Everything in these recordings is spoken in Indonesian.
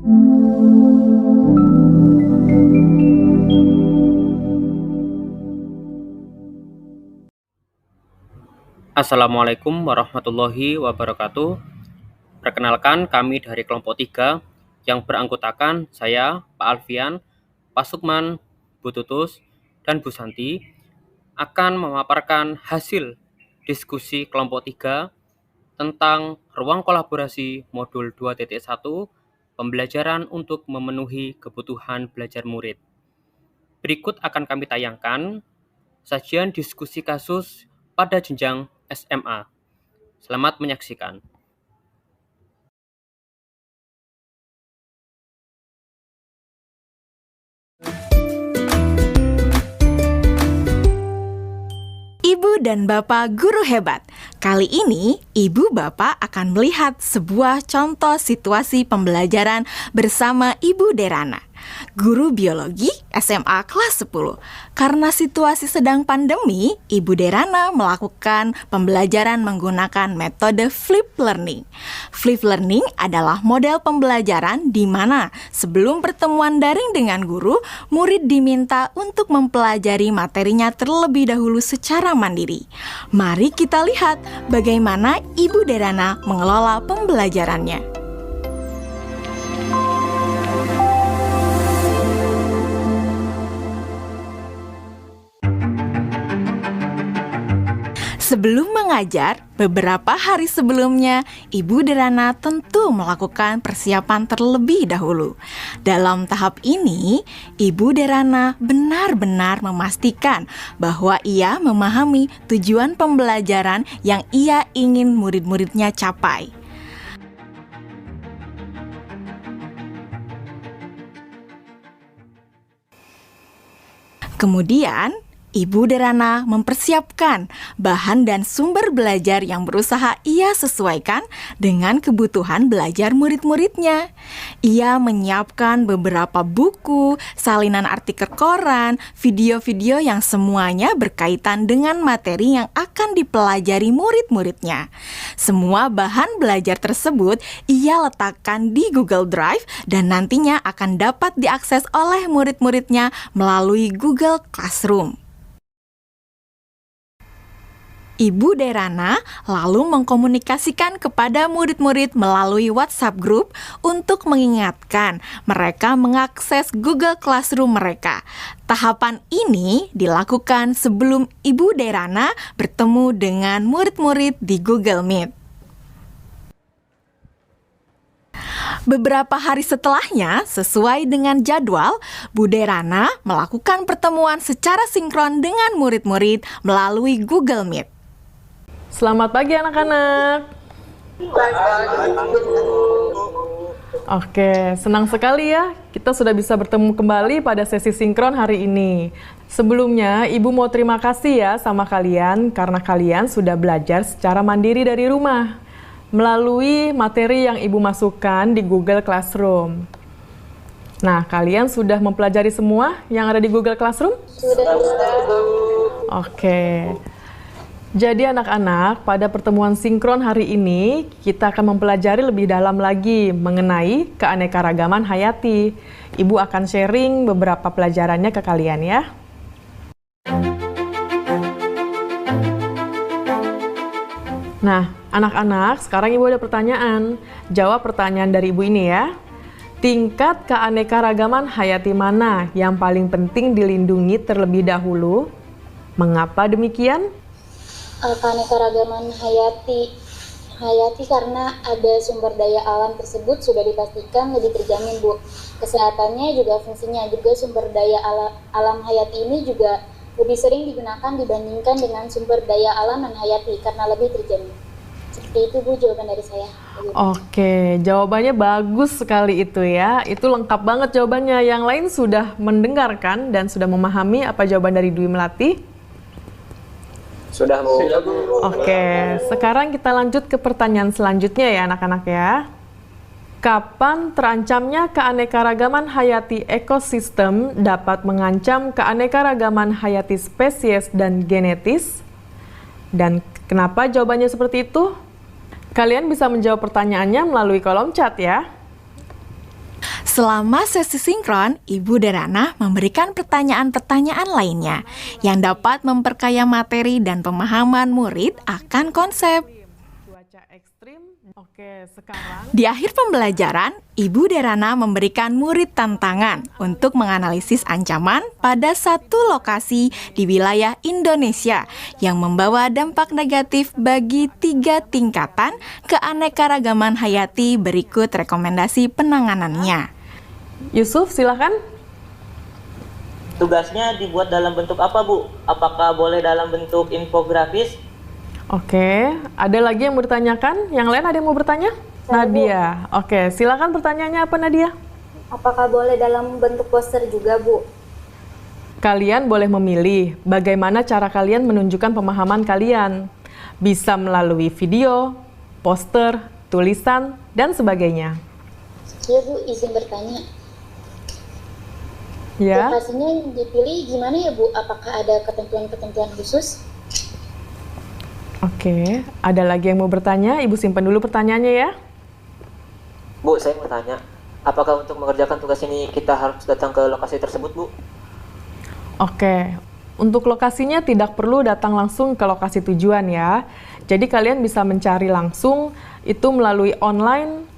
Assalamualaikum warahmatullahi wabarakatuh. Perkenalkan, kami dari kelompok 3 yang beranggotakan saya, Pak Alfian, Pak Sukman, Bu Tutus, dan Bu Santi akan memaparkan hasil diskusi kelompok 3 tentang ruang kolaborasi modul 2.1 pembelajaran untuk memenuhi kebutuhan belajar murid. Berikut akan kami tayangkan sajian diskusi kasus pada jenjang SMA. Selamat menyaksikan. Ibu dan Bapak guru hebat. Kali ini, Ibu Bapak akan melihat sebuah contoh situasi pembelajaran bersama Ibu Derana, guru biologi SMA kelas 10. Karena situasi sedang pandemi, Ibu Derana melakukan pembelajaran menggunakan metode flip learning. Flip learning adalah model pembelajaran di mana sebelum pertemuan daring dengan guru, murid diminta untuk mempelajari materinya terlebih dahulu secara mandiri. Mari kita lihat bagaimana Ibu Derana mengelola pembelajarannya. Sebelum mengajar, beberapa hari sebelumnya, Ibu Derana tentu melakukan persiapan terlebih dahulu. Dalam tahap ini, Ibu Derana benar-benar memastikan bahwa ia memahami tujuan pembelajaran yang ia ingin murid-muridnya capai. Kemudian, Ibu Derana mempersiapkan bahan dan sumber belajar yang berusaha ia sesuaikan dengan kebutuhan belajar murid-muridnya. Ia menyiapkan beberapa buku, salinan artikel koran, video-video yang semuanya berkaitan dengan materi yang akan dipelajari murid-muridnya. Semua bahan belajar tersebut ia letakkan di Google Drive dan nantinya akan dapat diakses oleh murid-muridnya melalui Google Classroom. Ibu Derana lalu mengkomunikasikan kepada murid-murid melalui WhatsApp group untuk mengingatkan mereka mengakses Google Classroom mereka. Tahapan ini dilakukan sebelum Ibu Derana bertemu dengan murid-murid di Google Meet. Beberapa hari setelahnya, sesuai dengan jadwal, Bu Derana melakukan pertemuan secara sinkron dengan murid-murid melalui Google Meet. Selamat pagi anak-anak. Oke, senang sekali ya kita sudah bisa bertemu kembali pada sesi sinkron hari ini. Sebelumnya, Ibu mau terima kasih ya sama kalian karena kalian sudah belajar secara mandiri dari rumah melalui materi yang Ibu masukkan di Google Classroom. Nah, kalian sudah mempelajari semua yang ada di Google Classroom? Sudah. Oke. Jadi anak-anak, pada pertemuan sinkron hari ini, kita akan mempelajari lebih dalam lagi mengenai keanekaragaman hayati. Ibu akan sharing beberapa pelajarannya ke kalian ya. Nah, anak-anak, sekarang Ibu ada pertanyaan. Jawab pertanyaan dari Ibu ini ya. Tingkat keanekaragaman hayati mana yang paling penting dilindungi terlebih dahulu? Mengapa demikian? Keanekaragaman hayati karena ada sumber daya alam tersebut sudah dipastikan lebih terjamin, Bu. Kesehatannya juga fungsinya juga sumber daya alam hayati ini juga lebih sering digunakan dibandingkan dengan sumber daya alam non hayati karena lebih terjamin. Seperti itu, Bu, jawaban dari saya. Oke, jawabannya bagus sekali itu ya. Itu lengkap banget jawabannya. Yang lain sudah mendengarkan dan sudah memahami apa jawaban dari Dwi Melati? Sudah, Bu. Oke, sekarang kita lanjut ke pertanyaan selanjutnya ya anak-anak ya. Kapan terancamnya keanekaragaman hayati ekosistem dapat mengancam keanekaragaman hayati spesies dan genetis? Dan kenapa jawabannya seperti itu? Kalian bisa menjawab pertanyaannya melalui kolom chat ya. Selama sesi sinkron, Ibu Derana memberikan pertanyaan-pertanyaan lainnya yang dapat memperkaya materi dan pemahaman murid akan konsep. Cuaca ekstrim. Oke, sekarang Di akhir pembelajaran, Ibu Derana memberikan murid tantangan untuk menganalisis ancaman pada satu lokasi di wilayah Indonesia yang membawa dampak negatif bagi 3 tingkatan keanekaragaman hayati. Berikut rekomendasi penanganannya. Yusuf, silakan. Tugasnya dibuat dalam bentuk apa, Bu? Apakah boleh dalam bentuk infografis? Oke, ada lagi yang mau ditanyakan? Yang lain ada yang mau bertanya? Saya, Bu. Nadia. Oke, silakan pertanyaannya apa, Nadia? Apakah boleh dalam bentuk poster juga, Bu? Kalian boleh memilih bagaimana cara kalian menunjukkan pemahaman kalian. Bisa melalui video, poster, tulisan, dan sebagainya. Iya, Bu, izin bertanya. Ya, Lokasinya yang dipilih gimana ya, Bu? Apakah ada ketentuan-ketentuan khusus? oke. Ada lagi yang mau bertanya? Ibu simpan dulu pertanyaannya ya. Bu, saya mau tanya, apakah untuk mengerjakan tugas ini kita harus datang ke lokasi tersebut, Bu? Oke, untuk lokasinya tidak perlu datang langsung ke lokasi tujuan ya. Jadi kalian bisa mencari langsung itu melalui online.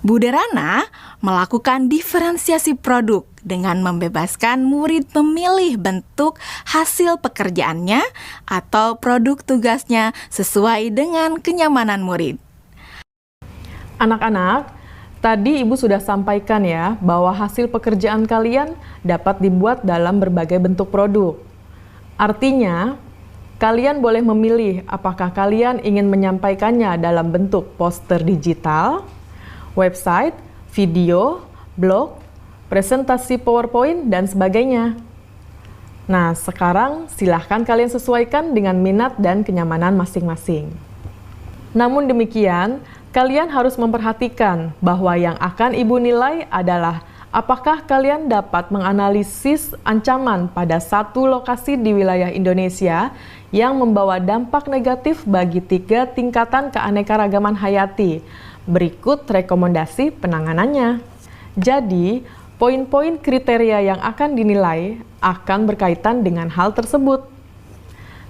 Bu Derana melakukan diferensiasi produk dengan membebaskan murid memilih bentuk hasil pekerjaannya atau produk tugasnya sesuai dengan kenyamanan murid. Anak-anak, tadi Ibu sudah sampaikan ya bahwa hasil pekerjaan kalian dapat dibuat dalam berbagai bentuk produk. Artinya, kalian boleh memilih apakah kalian ingin menyampaikannya dalam bentuk poster digital, website, video, blog, presentasi PowerPoint, dan sebagainya. Nah, sekarang silahkan kalian sesuaikan dengan minat dan kenyamanan masing-masing. Namun demikian, kalian harus memperhatikan bahwa yang akan Ibu nilai adalah apakah kalian dapat menganalisis ancaman pada satu lokasi di wilayah Indonesia yang membawa dampak negatif bagi 3 tingkatan keanekaragaman hayati. Berikut rekomendasi penanganannya. Jadi, poin-poin kriteria yang akan dinilai akan berkaitan dengan hal tersebut.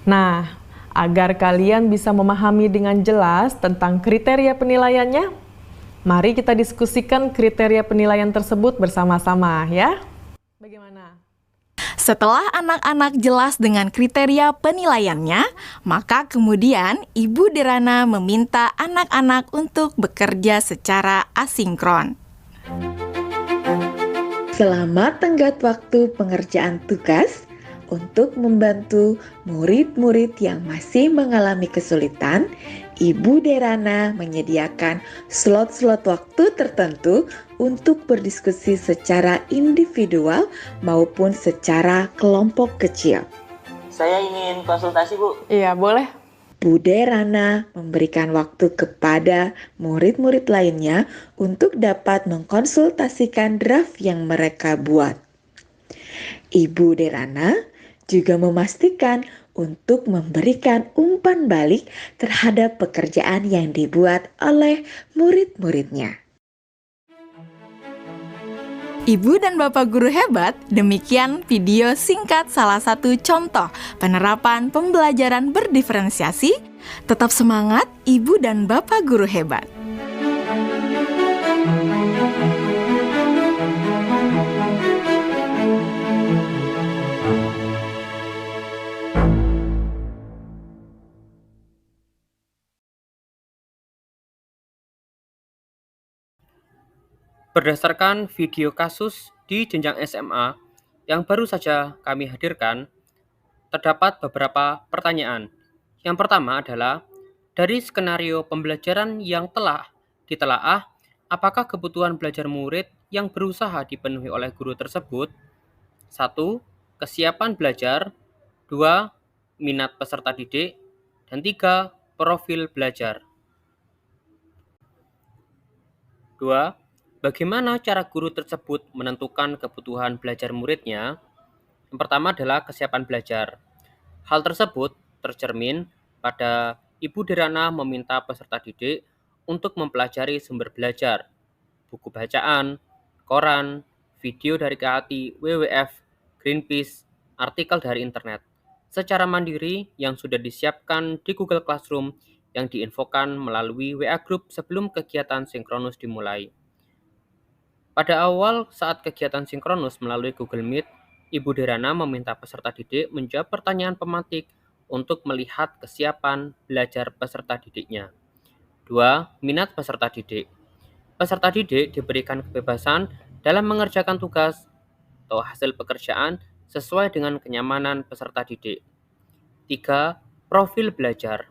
Nah, agar kalian bisa memahami dengan jelas tentang kriteria penilaiannya, mari kita diskusikan kriteria penilaian tersebut bersama-sama ya. Bagaimana? Setelah anak-anak jelas dengan kriteria penilaiannya, maka kemudian Ibu Derana meminta anak-anak untuk bekerja secara asinkron. Selamat tenggat waktu pengerjaan tugas untuk membantu murid-murid yang masih mengalami kesulitan. Ibu Derana menyediakan slot-slot waktu tertentu untuk berdiskusi secara individual maupun secara kelompok kecil. Saya ingin konsultasi, Bu. Iya, boleh. Bu Derana memberikan waktu kepada murid-murid lainnya untuk dapat mengkonsultasikan draft yang mereka buat. Ibu Derana juga memastikan untuk memberikan umpan balik terhadap pekerjaan yang dibuat oleh murid-muridnya. Ibu dan Bapak Guru Hebat, demikian video singkat salah satu contoh penerapan pembelajaran berdiferensiasi. Tetap semangat, Ibu dan Bapak Guru Hebat. Berdasarkan video kasus di jenjang SMA yang baru saja kami hadirkan, terdapat beberapa pertanyaan. Yang pertama adalah, dari skenario pembelajaran yang telah ditelaah, apakah kebutuhan belajar murid yang berusaha dipenuhi oleh guru tersebut? 1. Kesiapan belajar. 2. Minat peserta didik. Dan 3. Profil belajar. 2. Bagaimana cara guru tersebut menentukan kebutuhan belajar muridnya? Yang pertama adalah kesiapan belajar. Hal tersebut tercermin pada Ibu Derana meminta peserta didik untuk mempelajari sumber belajar. buku bacaan, koran, video dari KHT, WWF, Greenpeace, artikel dari internet, secara mandiri yang sudah disiapkan di Google Classroom yang diinfokan melalui WA Group sebelum kegiatan sinkronus dimulai. Pada awal saat kegiatan sinkronus melalui Google Meet, Ibu Derana meminta peserta didik menjawab pertanyaan pemantik untuk melihat kesiapan belajar peserta didiknya. 2. Minat peserta didik. Peserta didik diberikan kebebasan dalam mengerjakan tugas atau hasil pekerjaan sesuai dengan kenyamanan peserta didik. 3. Profil belajar.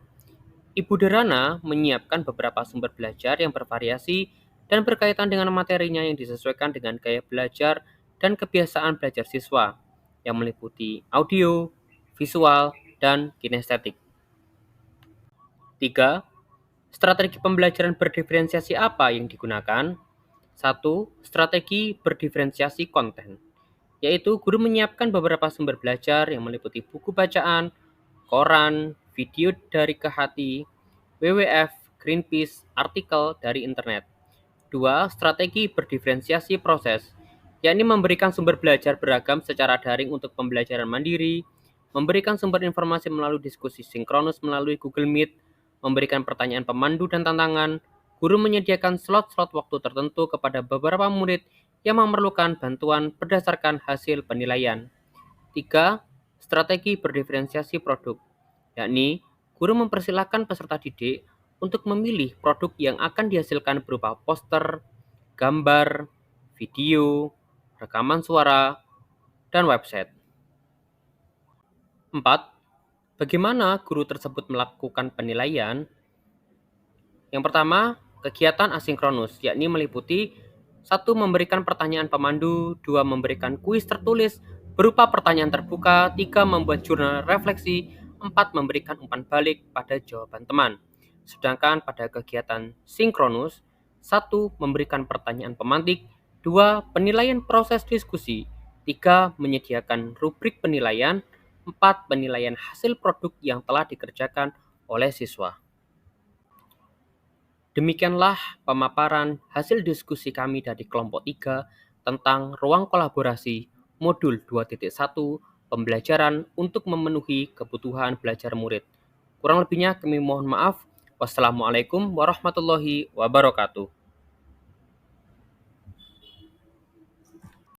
Ibu Derana menyiapkan beberapa sumber belajar yang bervariasi dan berkaitan dengan materinya yang disesuaikan dengan gaya belajar dan kebiasaan belajar siswa, yang meliputi audio, visual, dan kinestetik. 3. Strategi pembelajaran berdiferensiasi apa yang digunakan? 1. Strategi berdiferensiasi konten, yaitu guru menyiapkan beberapa sumber belajar yang meliputi buku bacaan, koran, video dari KHT, WWF, Greenpeace, artikel dari internet. 2. Strategi berdiferensiasi proses, yakni memberikan sumber belajar beragam secara daring untuk pembelajaran mandiri, memberikan sumber informasi melalui diskusi sinkronus melalui Google Meet, memberikan pertanyaan pemandu dan tantangan, guru menyediakan slot-slot waktu tertentu kepada beberapa murid yang memerlukan bantuan berdasarkan hasil penilaian. 3. Strategi berdiferensiasi produk, yakni guru mempersilahkan peserta didik untuk memilih produk yang akan dihasilkan berupa poster, gambar, video, rekaman suara, dan website. 4. Bagaimana guru tersebut melakukan penilaian? Yang pertama, kegiatan asinkronus, yakni meliputi 1. Memberikan pertanyaan pemandu, 2. Memberikan kuis tertulis berupa pertanyaan terbuka, 3. Membuat jurnal refleksi, 4. Memberikan umpan balik pada jawaban teman. Sedangkan pada kegiatan sinkronus, 1. Memberikan pertanyaan pemantik, 2. Penilaian proses diskusi, 3. Menyediakan rubrik penilaian, 4. Penilaian hasil produk yang telah dikerjakan oleh siswa. Demikianlah pemaparan hasil diskusi kami dari kelompok 3 tentang ruang kolaborasi modul 2.1 pembelajaran untuk memenuhi kebutuhan belajar murid. Kurang lebihnya kami mohon maaf. Wassalamualaikum warahmatullahi wabarakatuh.